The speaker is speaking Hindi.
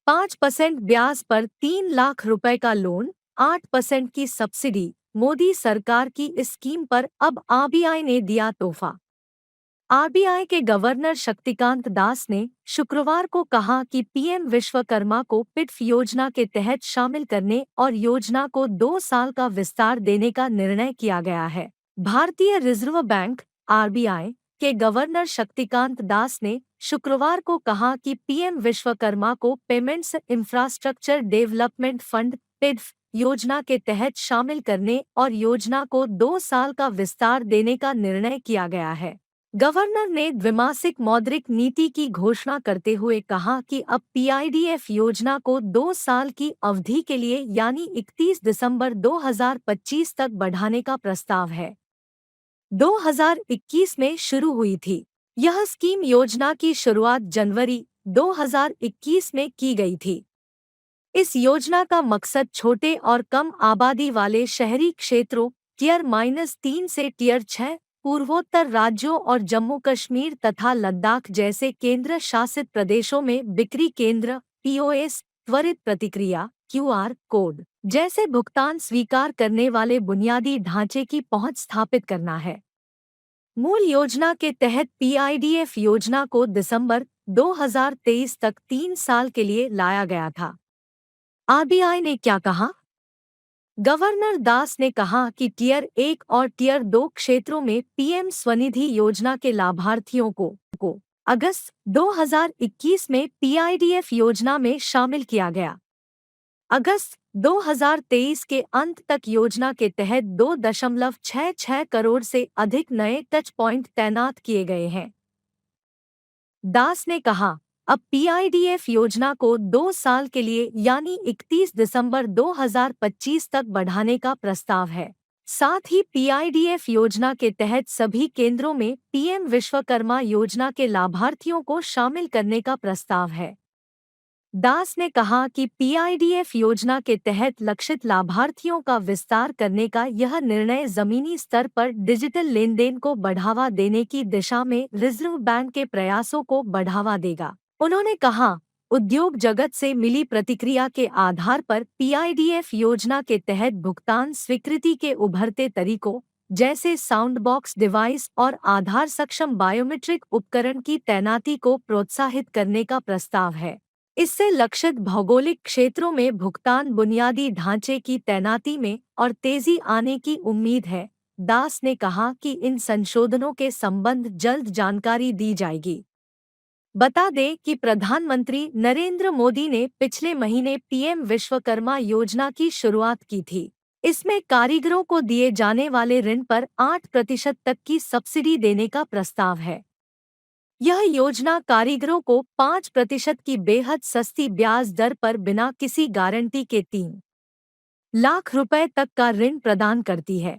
5% ब्याज पर 3 लाख रुपए का लोन, 8% की सब्सिडी। मोदी सरकार की इस स्कीम पर अब आरबीआई ने दिया तोहफा। आरबीआई के गवर्नर शक्तिकांत दास ने शुक्रवार को कहा कि पीएम विश्वकर्मा को पिटफ योजना के तहत शामिल करने और योजना को 2 साल का विस्तार देने का निर्णय किया गया है। भारतीय रिजर्व बैंक आरबीआई के गवर्नर शक्तिकांत दास ने शुक्रवार को कहा कि पीएम विश्वकर्मा को पेमेंट्स इंफ्रास्ट्रक्चर डेवलपमेंट फंड पिडफ योजना के तहत शामिल करने और योजना को 2 साल का विस्तार देने का निर्णय किया गया है। गवर्नर ने द्विमासिक मौद्रिक नीति की घोषणा करते हुए कहा कि अब पीआईडीएफ योजना को 2 साल की अवधि के लिए यानी 31 दिसंबर 2025 तक बढ़ाने का प्रस्ताव है। 2021 में शुरू हुई थी। यह स्कीम योजना की शुरुआत जनवरी 2021 में की गई थी। इस योजना का मकसद छोटे और कम आबादी वाले शहरी क्षेत्रों टियर-3 से टियर 6 पूर्वोत्तर राज्यों और जम्मू कश्मीर तथा लद्दाख जैसे केंद्र शासित प्रदेशों में बिक्री केंद्र पीओएस, त्वरित प्रतिक्रिया क्यूआर कोड जैसे भुगतान स्वीकार करने वाले बुनियादी ढांचे की पहुंच स्थापित करना है। मूल योजना के तहत पीआईडीएफ योजना को दिसंबर 2023 तक 3 साल के लिए लाया गया था। आरबीआई ने क्या कहा? गवर्नर दास ने कहा कि टियर 1 और टियर 2 क्षेत्रों में पीएम स्वनिधि योजना के लाभार्थियों को अगस्त 2021 में पीआईडीएफ योजना में शामिल किया गया। अगस्त 2023 के अंत तक योजना के तहत 2.66 करोड़ से अधिक नए टच पॉइंट तैनात किए गए हैं। दास ने कहा, अब पीआईडीएफ योजना को 2 साल के लिए यानी 31 दिसंबर 2025 तक बढ़ाने का प्रस्ताव है। साथ ही पीआईडीएफ योजना के तहत सभी केंद्रों में पीएम विश्वकर्मा योजना के लाभार्थियों को शामिल करने का प्रस्ताव है। दास ने कहा कि पीआईडीएफ योजना के तहत लक्षित लाभार्थियों का विस्तार करने का यह निर्णय जमीनी स्तर पर डिजिटल लेनदेन को बढ़ावा देने की दिशा में रिजर्व बैंक के प्रयासों को बढ़ावा देगा। उन्होंने कहा, उद्योग जगत से मिली प्रतिक्रिया के आधार पर पीआईडीएफ योजना के तहत भुगतान स्वीकृति के उभरते तरीकों जैसे साउंड बॉक्स डिवाइस और आधार सक्षम बायोमेट्रिक उपकरण की तैनाती को प्रोत्साहित करने का प्रस्ताव है। इससे लक्षित भौगोलिक क्षेत्रों में भुगतान बुनियादी ढांचे की तैनाती में और तेजी आने की उम्मीद है। दास ने कहा कि इन संशोधनों के संबंध जल्द जानकारी दी जाएगी। बता दें कि प्रधानमंत्री नरेंद्र मोदी ने पिछले महीने पीएम विश्वकर्मा योजना की शुरुआत की थी। इसमें कारीगरों को दिए जाने वाले ऋण पर 8% तक की सब्सिडी देने का प्रस्ताव है। यह योजना कारीगरों को 5% की बेहद सस्ती ब्याज दर पर बिना किसी गारंटी के 3 लाख रुपए तक का ऋण प्रदान करती है।